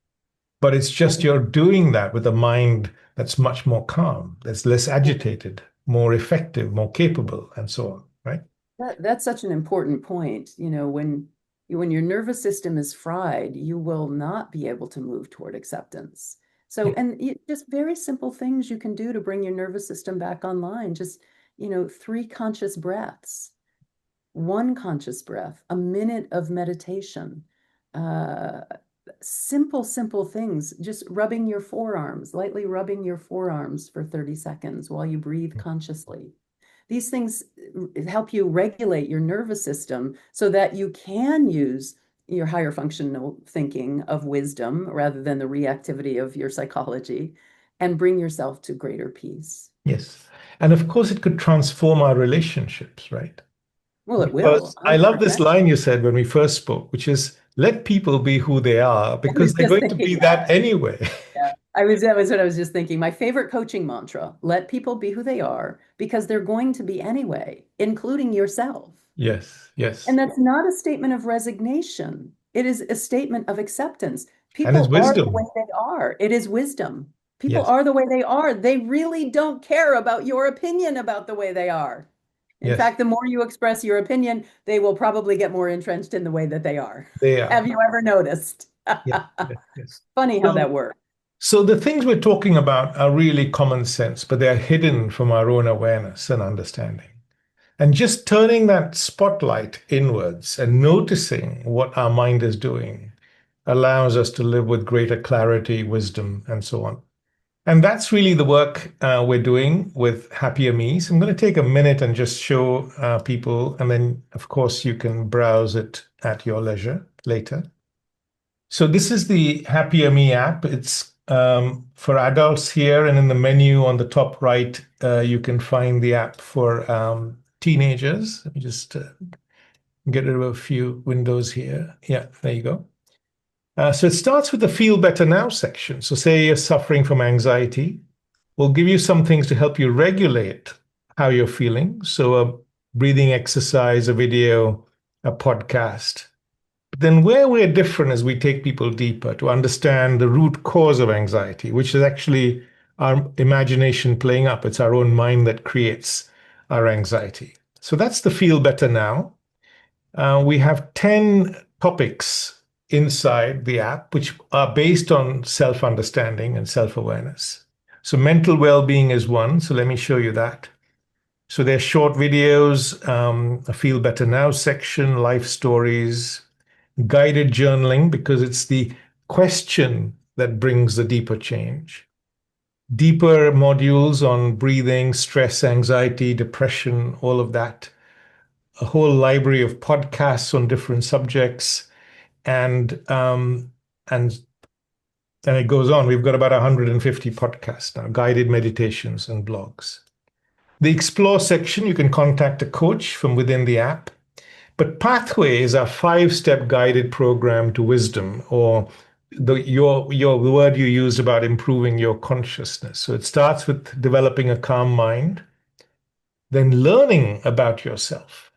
[SPEAKER 1] But it's just you're doing that with a mind that's much more calm, that's less agitated, more effective, more capable, and so on, right?
[SPEAKER 2] That's such an important point. When your nervous system is fried, you will not be able to move toward acceptance. So,
[SPEAKER 1] Yeah.
[SPEAKER 2] and just very simple things you can do to bring your nervous system back online. Just, 3 conscious breaths, 1 conscious breath, a minute of meditation, uh, simple things. Just lightly rubbing your forearms for 30 seconds while you breathe consciously. These things help you regulate your nervous system so that you can use your higher functional thinking of wisdom rather than the reactivity of your psychology, and bring yourself to greater peace.
[SPEAKER 1] Yes. And of course, it could transform our relationships, right?
[SPEAKER 2] Well, it will,
[SPEAKER 1] Because I love this
[SPEAKER 2] 100%.
[SPEAKER 1] line you said when we first spoke, which is let people be who they are
[SPEAKER 2] I
[SPEAKER 1] because
[SPEAKER 2] was
[SPEAKER 1] they're
[SPEAKER 2] just
[SPEAKER 1] going to
[SPEAKER 2] thinking
[SPEAKER 1] be
[SPEAKER 2] that.
[SPEAKER 1] that anyway.
[SPEAKER 2] Yeah. That was what I was just thinking. My favorite coaching mantra: let people be who they are because they're going to be anyway, including yourself.
[SPEAKER 1] Yes,
[SPEAKER 2] And
[SPEAKER 1] yes.
[SPEAKER 2] that's not a statement of resignation. It is a statement of acceptance.
[SPEAKER 1] And it's
[SPEAKER 2] People are the way
[SPEAKER 1] wisdom.
[SPEAKER 2] they are. It is wisdom. People
[SPEAKER 1] Yes,
[SPEAKER 2] are the way they are. They really don't care about your opinion about the way they are. In
[SPEAKER 1] yes,
[SPEAKER 2] fact, the more you express your opinion, they will probably get more entrenched in the way that they are.
[SPEAKER 1] they
[SPEAKER 2] Have
[SPEAKER 1] are.
[SPEAKER 2] you ever noticed?
[SPEAKER 1] Yes, yes, yes.
[SPEAKER 2] Funny how that
[SPEAKER 1] So,
[SPEAKER 2] works.
[SPEAKER 1] so the things we're talking about are really common sense, but they're hidden from our own awareness and understanding. And just turning that spotlight inwards and noticing what our mind is doing allows us to live with greater clarity, wisdom, and so on. And that's really the work we're doing with HappierMe. So I'm going to take a minute and just show people, and then, of course, you can browse it at your leisure later. So this is the HappierMe app. It's for adults here, and in the menu on the top right, you can find the app for teenagers. Let me just get rid of a few windows here. Yeah, there you go. So it starts with the Feel Better Now section. So say you're suffering from anxiety, we'll give you some things to help you regulate how you're feeling. So a breathing exercise, a video, a podcast. But then where we're different is we take people deeper to understand the root cause of anxiety, which is actually our imagination playing up. It's our own mind that creates our anxiety. So that's the Feel Better Now. We have 10 topics inside the app, which are based on self understanding and self awareness. So, mental well being is one. So, let me show you that. So, there's short videos, a Feel Better Now section, life stories, guided journaling, because it's the question that brings the deeper change. deeper modules on breathing, stress, anxiety, depression, all of that. A whole library of podcasts on different subjects, and and and it goes on. We've got about 150 podcasts now, guided meditations and blogs. The explore section, you can contact a coach from within the app. But Pathway is a 5-step guided program to wisdom, or the word you used about improving your consciousness. So it starts with developing a calm mind, then learning about yourself.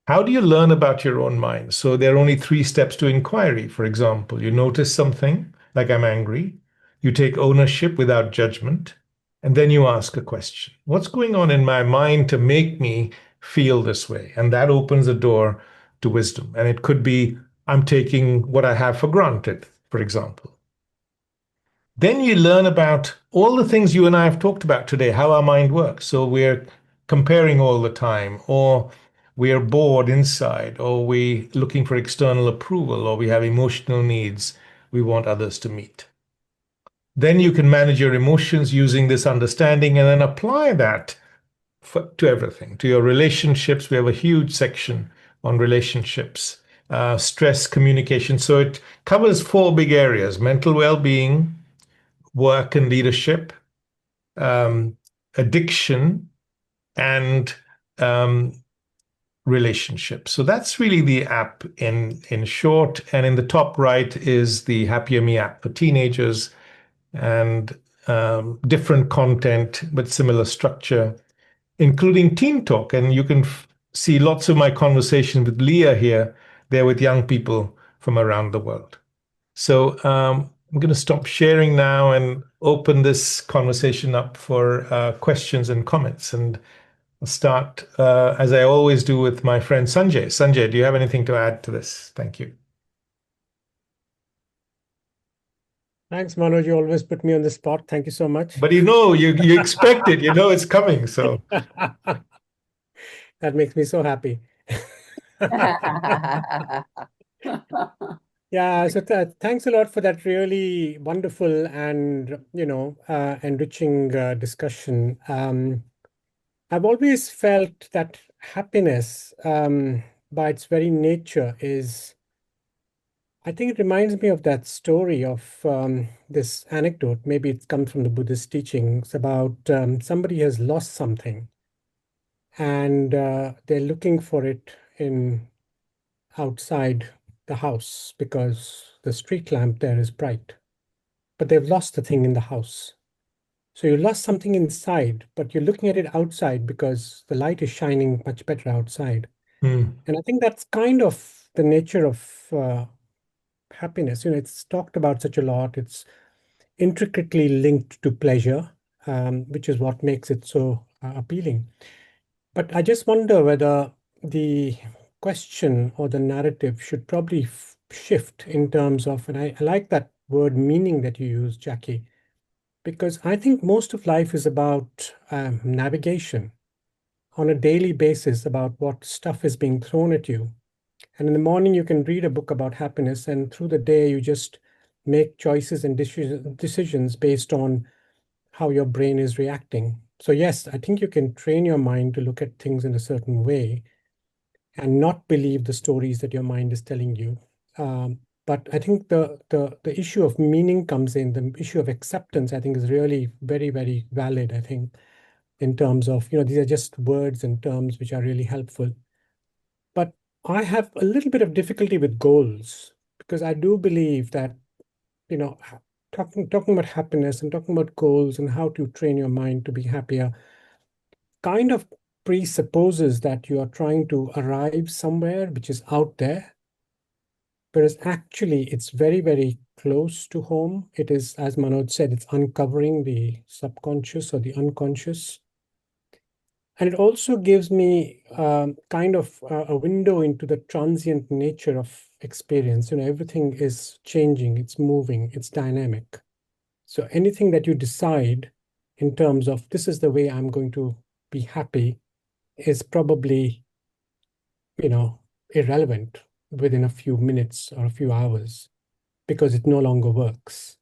[SPEAKER 1] How do you learn about your own mind? So there are only 3 steps to inquiry. For example, you notice something, like I'm angry, you take ownership without judgment, and then you ask a question. What's going on in my mind to make me feel this way? And that opens the door to wisdom. And it could be, I'm taking what I have for granted, for example. Then you learn about all the things you and I have talked about today, how our mind works. So we're comparing all the time, or we are bored inside, or we looking for external approval, or we have emotional needs we want others to meet. Then you can manage your emotions using this understanding and then apply that to everything, to your relationships. We have a huge section on relationships, stress, communication. So it covers 4 big areas: mental well-being, work and leadership, addiction, and relationships. So that's really the app in short. And in the top right is the HappierMe app for teenagers, and different content but similar structure, including Teen Talk. And you can see lots of my conversation with Leah here. They're with young people from around the world. So I'm going to stop sharing now and open this conversation up for questions and comments. And I'll start, as I always do, with my friend Sanjay. Sanjay, do you have anything to add to this? Thank you.
[SPEAKER 3] Thanks, Manoj. You always put me on the spot. Thank you so much.
[SPEAKER 1] But you expect it, it's coming. So
[SPEAKER 3] that makes me so happy. Yeah, so thanks a lot for that really wonderful and enriching discussion. I've always felt that happiness, by its very nature, I think it reminds me of that story of this anecdote. Maybe it comes from the Buddhist teachings about somebody has lost something, and they're looking for it outside the house because the street lamp there is bright, but they've lost the thing in the house. So you lost something inside, but you're looking at it outside because the light is shining much better outside. And I think that's kind of the nature of happiness. It's talked about such a lot. It's intricately linked to pleasure, which is what makes it so appealing. But I just wonder whether the question or the narrative should probably shift in terms of, and I like that word meaning that you use, Jackie, because I think most of life is about navigation on a daily basis, about what stuff is being thrown at you. And in the morning, you can read a book about happiness, and through the day, you just make choices and decisions based on how your brain is reacting. So yes, I think you can train your mind to look at things in a certain way and not believe the stories that your mind is telling you. But I think the issue of meaning comes in. The issue of acceptance, I think, is really very, very valid, I think, in terms of, these are just words and terms which are really helpful. But I have a little bit of difficulty with goals, because I do believe that, talking about happiness and talking about goals and how to train your mind to be happier kind of presupposes that you are trying to arrive somewhere which is out there, whereas actually it's very, very close to home. It is, as Manoj said, it's uncovering the subconscious or the unconscious. And it also gives me kind of a window into the transient nature of experience. Everything is changing, it's moving, it's dynamic. So anything that you decide in terms of this is the way I'm going to be happy is probably, irrelevant within a few minutes or a few hours, because it no longer works.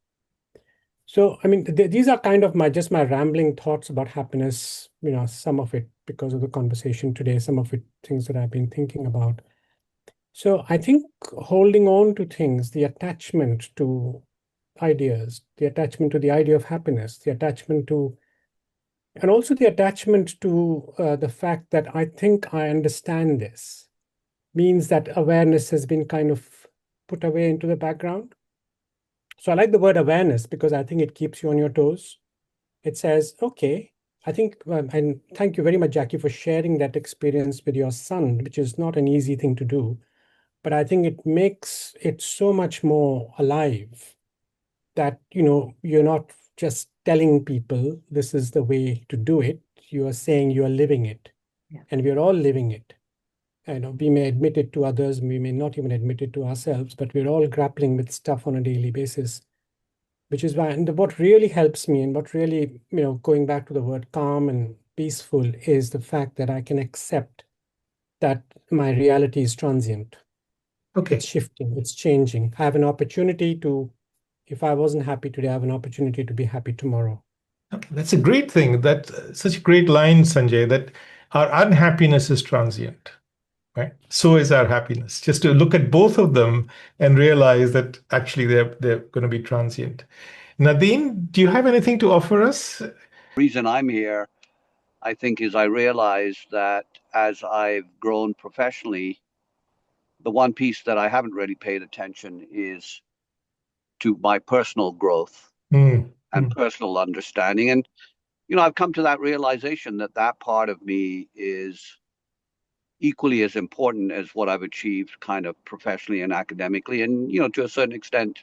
[SPEAKER 3] So, I mean, these are kind of my rambling thoughts about happiness, some of it because of the conversation today, some of it things that I've been thinking about. So I think holding on to things, the attachment to ideas, the attachment to the idea of happiness, the attachment to, and also the attachment to the fact that I think I understand this, means that awareness has been kind of put away into the background. So I like the word awareness because I think it keeps you on your toes. It says, okay, I think, and thank you very much, Jackie, for sharing that experience with your son, which is not an easy thing to do. But I think it makes it so much more alive that, you're not just telling people this is the way to do it. You are saying you are living it.
[SPEAKER 2] Yeah.
[SPEAKER 3] And we're all living it. We may admit it to others, we may not even admit it to ourselves, but we're all grappling with stuff on a daily basis, which is why, and what really helps me and what really, going back to the word calm and peaceful, is the fact that I can accept that my reality is transient.
[SPEAKER 1] Okay.
[SPEAKER 3] It's shifting, it's changing. I have an opportunity to, if I wasn't happy today, I have an opportunity to be happy tomorrow.
[SPEAKER 1] Okay, that's a great thing. That's such a great line, Sanjay, that our unhappiness is transient, right? So is our happiness. Just to look at both of them and realize that actually they're going to be transient. Nadine, do you have anything to offer us?
[SPEAKER 4] The reason I'm here, I think, is I realized that as I've grown professionally, the one piece that I haven't really paid attention is to my personal growth and personal understanding. And, I've come to that realization that that part of me is equally as important as what I've achieved kind of professionally and academically. And, to a certain extent,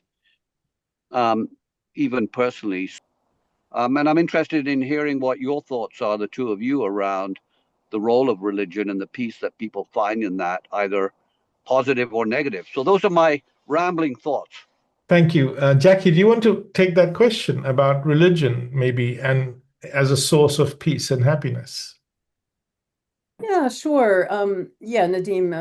[SPEAKER 4] even personally. And I'm interested in hearing what your thoughts are, the two of you, around the role of religion and the peace that people find in that, either positive or negative. So those are my rambling thoughts.
[SPEAKER 1] Thank you. Jackie, do you want to take that question about religion, maybe, and as a source of peace and happiness?
[SPEAKER 2] Yeah, sure. Yeah, Nadeem,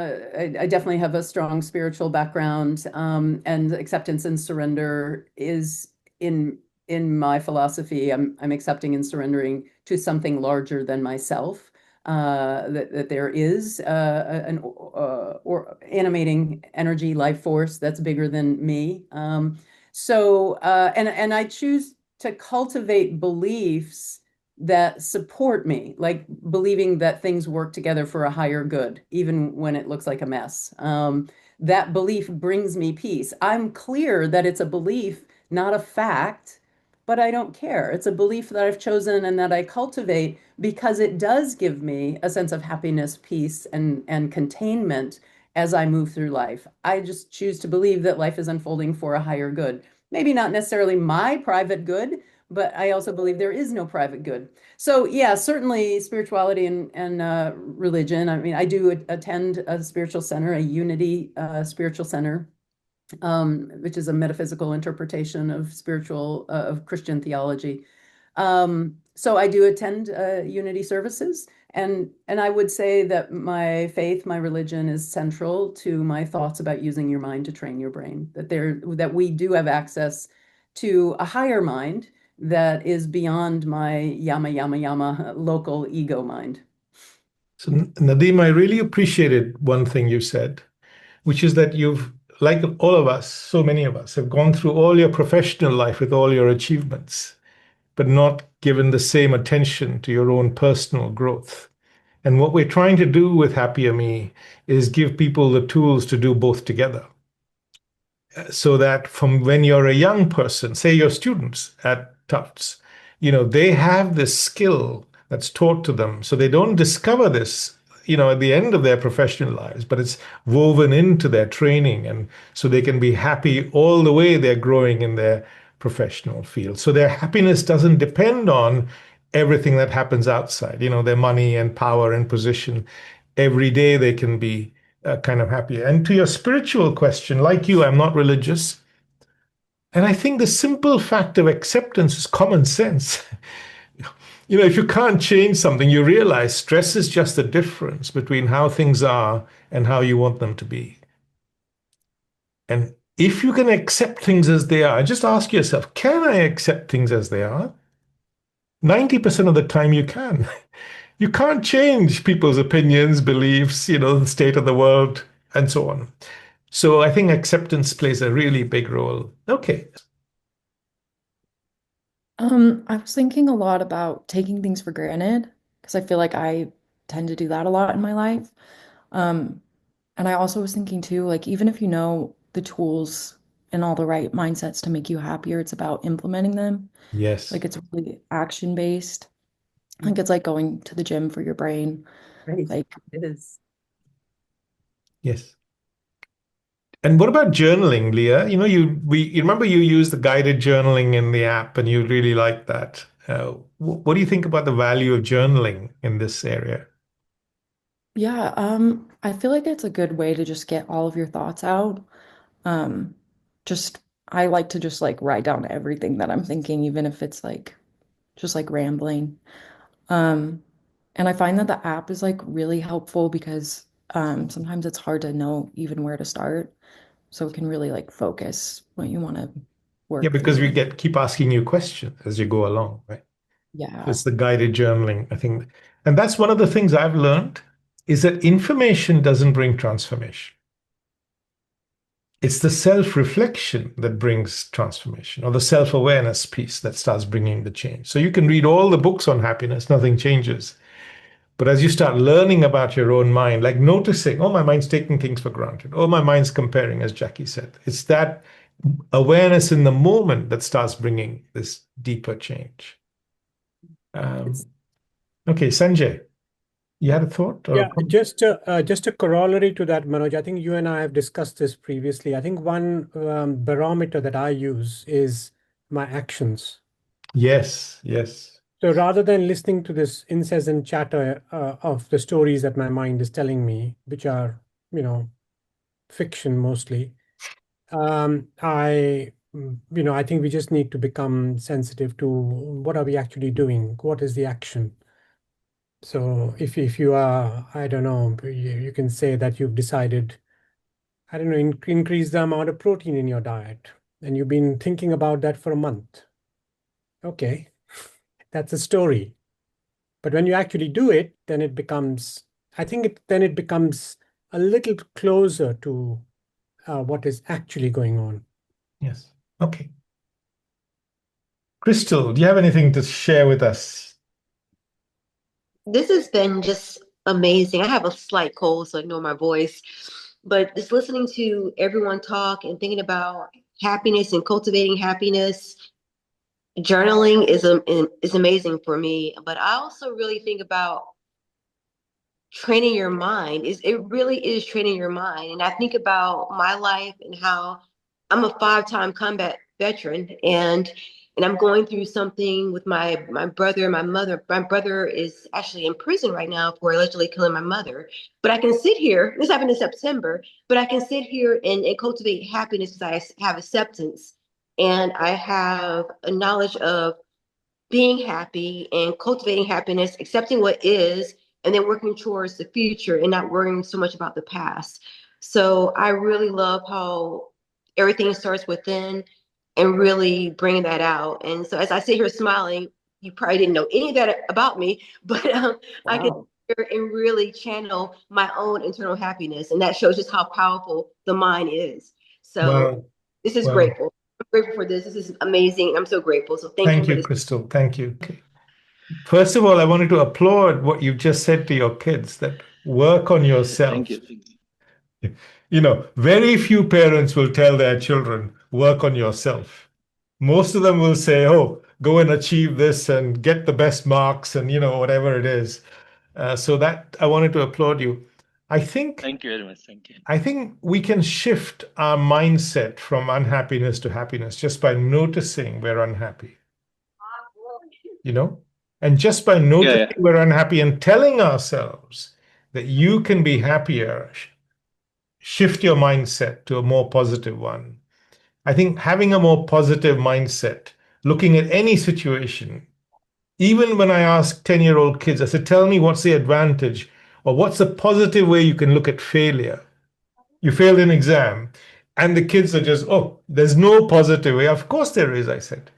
[SPEAKER 2] I definitely have a strong spiritual background, and acceptance and surrender is in my philosophy. I'm accepting and surrendering to something larger than myself. That there is an or animating energy, life force that's bigger than me. And I choose to cultivate beliefs that support me, like believing that things work together for a higher good, even when it looks like a mess. That belief brings me peace. I'm clear that it's a belief, not a fact, but I don't care. It's a belief that I've chosen and that I cultivate because it does give me a sense of happiness, peace, and containment as I move through life. I just choose to believe that life is unfolding for a higher good. Maybe not necessarily my private good, but I also believe there is no private good. So yeah, certainly spirituality and religion. I mean, I do attend a spiritual center, a Unity spiritual center, which is a metaphysical interpretation of of Christian theology. So I do attend Unity services, and I would say that my faith, my religion, is central to my thoughts about using your mind to train your brain. That we do have access to a higher mind that is beyond my yama local ego mind.
[SPEAKER 1] So, Nadeem, I really appreciated one thing you said, which is that you've, like all of us, so many of us, have gone through all your professional life with all your achievements, but not given the same attention to your own personal growth. And what we're trying to do with HappierMe is give people the tools to do both together. So that from when you're a young person, say your students at Tufts, they have this skill that's taught to them. So they don't discover this, at the end of their professional lives, but it's woven into their training. And so they can be happy all the way they're growing in their professional field. So their happiness doesn't depend on everything that happens outside, their money and power and position. Every day they can be kind of happy. And to your spiritual question, like you, I'm not religious. And I think the simple fact of acceptance is common sense. If you can't change something, you realize stress is just the difference between how things are and how you want them to be. And if you can accept things as they are, just ask yourself, can I accept things as they are? 90% of the time you can. You can't change people's opinions, beliefs, the state of the world, and so on. So I think acceptance plays a really big role. Okay.
[SPEAKER 5] I was thinking a lot about taking things for granted because I feel like I tend to do that a lot in my life. Um, and I also was thinking too, like even if you know the tools and all the right mindsets to make you happier, it's about implementing them.
[SPEAKER 1] Yes.
[SPEAKER 5] Like it's really action based. I think it's like going to the gym for your brain.
[SPEAKER 2] Right.
[SPEAKER 5] Like
[SPEAKER 2] It is.
[SPEAKER 1] Yes. And what about journaling, Leah? You remember you used the guided journaling in the app, and you really liked that. What do you think about the value of journaling in this area?
[SPEAKER 5] yeah, I feel like it's a good way to just get all of your thoughts out. Um, just I like to just like write down everything that I'm thinking, even if it's like just like rambling. Um, and I find that the app is like really helpful because sometimes it's hard to know even where to start. So it can really like focus what you want to
[SPEAKER 1] Yeah,
[SPEAKER 5] work
[SPEAKER 1] because we
[SPEAKER 5] through.
[SPEAKER 1] keep asking you questions as you go along, right? So
[SPEAKER 5] Yeah.
[SPEAKER 1] it's the guided journaling, I think. And that's one of the things I've learned is that information doesn't bring transformation. It's the self-reflection that brings transformation, or the self-awareness piece that starts bringing the change. So you can read all the books on happiness, nothing changes. But as you start learning about your own mind, like noticing, oh, my mind's taking things for granted, oh, my mind's comparing, as Jackie said, it's that awareness in the moment that starts bringing this deeper change.
[SPEAKER 2] It's
[SPEAKER 1] Okay, Sanjay, you had a thought or a
[SPEAKER 3] Yeah,
[SPEAKER 1] comment?
[SPEAKER 3] just a corollary to that, Manoj. I think you and I have discussed this previously. I think one barometer that I use is my actions.
[SPEAKER 1] Yes, yes,
[SPEAKER 3] So rather than listening to this incessant chatter of the stories that my mind is telling me, which are, fiction mostly, I think we just need to become sensitive to what are we actually doing? What is the action? So if you are, I don't know, you can say that you've decided, I don't know, increase the amount of protein in your diet, and you've been thinking about that for a month. Okay, that's a story. But when you actually do it, then it becomes, then it becomes a little closer to what is actually going on.
[SPEAKER 1] yes. Okay. Crystal, do you have anything to share with us?
[SPEAKER 6] This has been just amazing. I have a slight cold, so ignore my voice. But just listening to everyone talk and thinking about happiness and cultivating happiness, journaling is amazing for me. But I also really think about training your mind. It really is training your mind. And I think about my life and how I'm a 5-time combat veteran, and I'm going through something with my brother and my mother. My brother is actually in prison right now for allegedly killing my mother. But I can sit here, this happened in September, but I can sit here and cultivate happiness because I have acceptance and I have a knowledge of being happy and cultivating happiness, accepting what is, and then working towards the future and not worrying so much about the past. So I really love how everything starts within and really bringing that out. And so as I sit here smiling, you probably didn't know any of that about me, but I can
[SPEAKER 2] wow.
[SPEAKER 6] sit here and really channel my own internal happiness. And that shows just how powerful the mind is. So
[SPEAKER 1] Well,
[SPEAKER 6] this is
[SPEAKER 1] well,
[SPEAKER 6] grateful. I'm grateful for this. This is amazing. I'm so grateful. So thank you
[SPEAKER 1] thank
[SPEAKER 6] for
[SPEAKER 1] you,
[SPEAKER 6] this.
[SPEAKER 1] Crystal. Thank you. Okay. First of all, I wanted to applaud what you just said to your kids that work on yourself.
[SPEAKER 7] Thank you.
[SPEAKER 1] Very few parents will tell their children, work on yourself. Most of them will say, oh, go and achieve this and get the best marks and, whatever it is. So that I wanted to applaud you. I think
[SPEAKER 7] Thank you very much. Thank you.
[SPEAKER 1] I think we can shift our mindset from unhappiness to happiness just by noticing we're unhappy, you know? And just by
[SPEAKER 7] Yeah,
[SPEAKER 1] noticing
[SPEAKER 7] yeah.
[SPEAKER 1] we're unhappy and telling ourselves that you can be happier, shift your mindset to a more positive one. I think having a more positive mindset, looking at any situation, even when I ask 10-year-old kids, I said, tell me what's the advantage or what's the positive way you can look at failure? You failed an exam. And the kids are just, oh, there's no positive way. Of course there is, I said.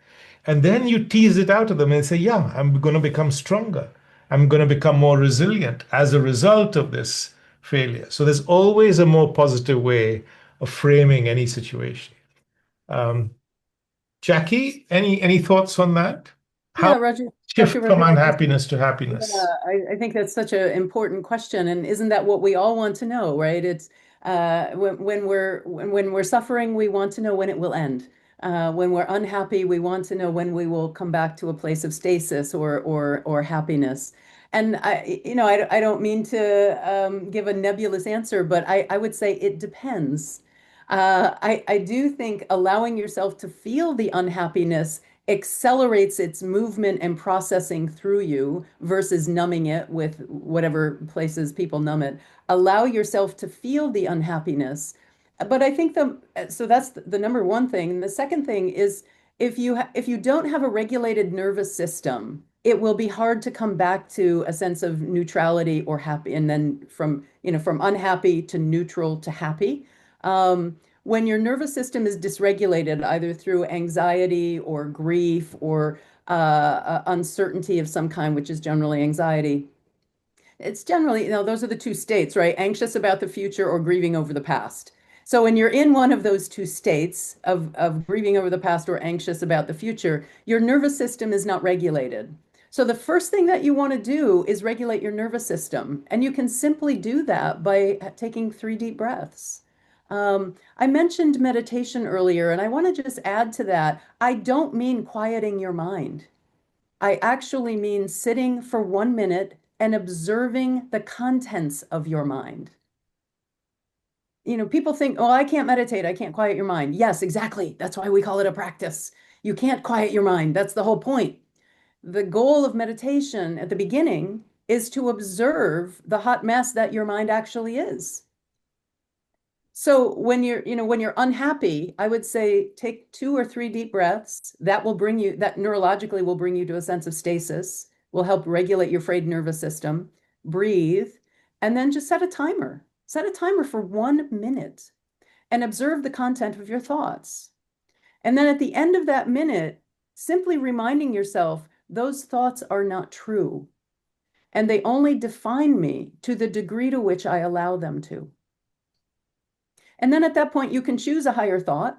[SPEAKER 1] And then you tease it out of them and say, yeah, I'm going to become stronger. I'm going to become more resilient as a result of this failure. So there's always a more positive way of framing any situation. Um, Jackie, any thoughts on that? How
[SPEAKER 2] Yeah, Roger, Dr.
[SPEAKER 1] shift from
[SPEAKER 2] Roger.
[SPEAKER 1] unhappiness to
[SPEAKER 2] Yeah,
[SPEAKER 1] happiness?
[SPEAKER 2] I think that's such an important question, and isn't that what we all want to know, right? It's when we're suffering, we want to know when it will end. When we're unhappy, we want to know when we will come back to a place of stasis or happiness. And I don't mean to give a nebulous answer, but I would say it depends. I do think allowing yourself to feel the unhappiness accelerates its movement and processing through you versus numbing it with whatever places people numb it. Allow yourself to feel the unhappiness. But I think so that's the number one thing. And the second thing is if you don't have a regulated nervous system, it will be hard to come back to a sense of neutrality or happy, and then from unhappy to neutral to happy. When your nervous system is dysregulated, either through anxiety or grief or uncertainty of some kind, which is generally anxiety, it's generally, those are the two states, right? Anxious about the future or grieving over the past. So when you're in one of those two states of grieving over the past or anxious about the future, your nervous system is not regulated. So the first thing that you want to do is regulate your nervous system. And you can simply do that by taking 3 deep breaths. I mentioned meditation earlier, and I want to just add to that. I don't mean quieting your mind. I actually mean sitting for 1 minute and observing the contents of your mind. People think, oh, I can't meditate. I can't quiet your mind. Yes, exactly. That's why we call it a practice. You can't quiet your mind. That's the whole point. The goal of meditation at the beginning is to observe the hot mess that your mind actually is. So when you're unhappy, I would say take 2 or 3 deep breaths. That neurologically will bring you to a sense of stasis, will help regulate your frayed nervous system. Breathe, and then just set a timer. Set a timer for 1 minute and observe the content of your thoughts. And then at the end of that minute, simply reminding yourself, those thoughts are not true. And they only define me to the degree to which I allow them to. And then at that point, you can choose a higher thought,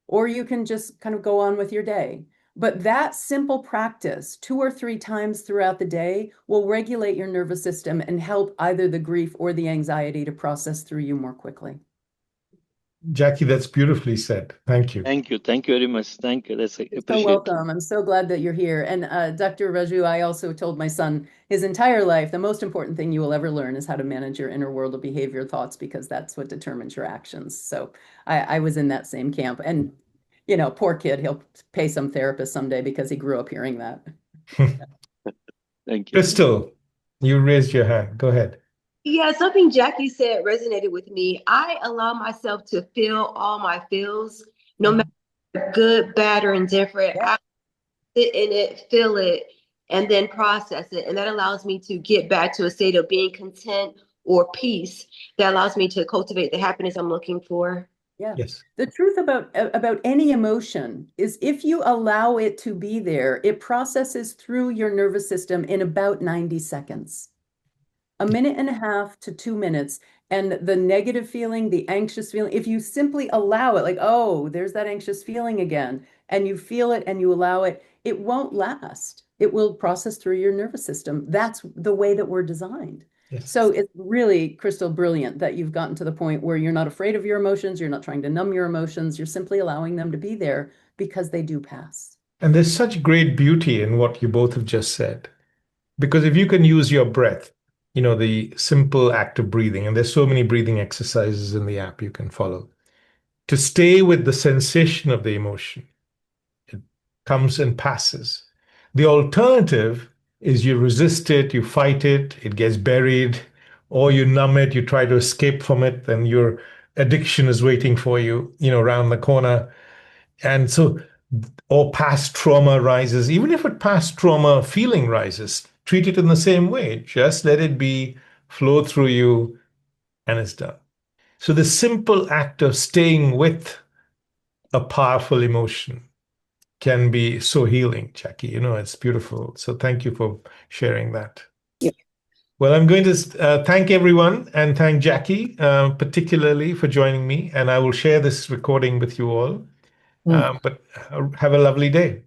[SPEAKER 2] or you can just kind of go on with your day. But that simple practice 2 or 3 times throughout the day will regulate your nervous system and help either the grief or the anxiety to process through you more quickly.
[SPEAKER 1] Jackie, that's beautifully said. Thank you.
[SPEAKER 7] Thank you. Thank you very much. Thank you. That's
[SPEAKER 2] You're
[SPEAKER 7] appreciate.
[SPEAKER 2] so welcome. I'm so glad that you're here. And Dr. Raju, I also told my son his entire life, the most important thing you will ever learn is how to manage your inner world of behavior thoughts, because that's what determines your actions. So I was in that same camp. And, poor kid, he'll pay some therapist someday because he grew up hearing that.
[SPEAKER 7] Thank you.
[SPEAKER 1] Crystal, you raised your hand. Go ahead.
[SPEAKER 6] Yeah, something Jackie said resonated with me. I allow myself to feel all my feels, no matter good, bad, or indifferent.
[SPEAKER 2] Yeah.
[SPEAKER 6] I sit in it, feel it, and then process it. And that allows me to get back to a state of being content or peace that allows me to cultivate the happiness I'm looking for.
[SPEAKER 2] Yeah.
[SPEAKER 1] Yes.
[SPEAKER 2] The truth about any emotion is if you allow it to be there, it processes through your nervous system in about 90 seconds. 1.5 to 2 minutes. And the negative feeling, the anxious feeling, if you simply allow it, like, oh, there's that anxious feeling again, and you feel it and you allow it, it won't last. It will process through your nervous system. That's the way that we're designed.
[SPEAKER 1] Yes.
[SPEAKER 2] So it's really, Crystal, brilliant that you've gotten to the point where you're not afraid of your emotions. You're not trying to numb your emotions. You're simply allowing them to be there because they do pass.
[SPEAKER 1] And there's such great beauty in what you both have just said. Because if you can use your breath, the simple act of breathing, and there's so many breathing exercises in the app you can follow, to stay with the sensation of the emotion. It comes and passes. The alternative is you resist it, you fight it, it gets buried, or you numb it, you try to escape from it, and your addiction is waiting for you, around the corner. And so, or past trauma rises, even if a past trauma feeling rises, treat it in the same way. Just let it be, flow through you, and it's done. So the simple act of staying with a powerful emotion can be so healing, Jackie. It's beautiful. So thank you for sharing that.
[SPEAKER 6] Yeah.
[SPEAKER 1] Well, I'm going to thank everyone and thank Jackie particularly for joining me. And I will share this recording with you all. But have a lovely day.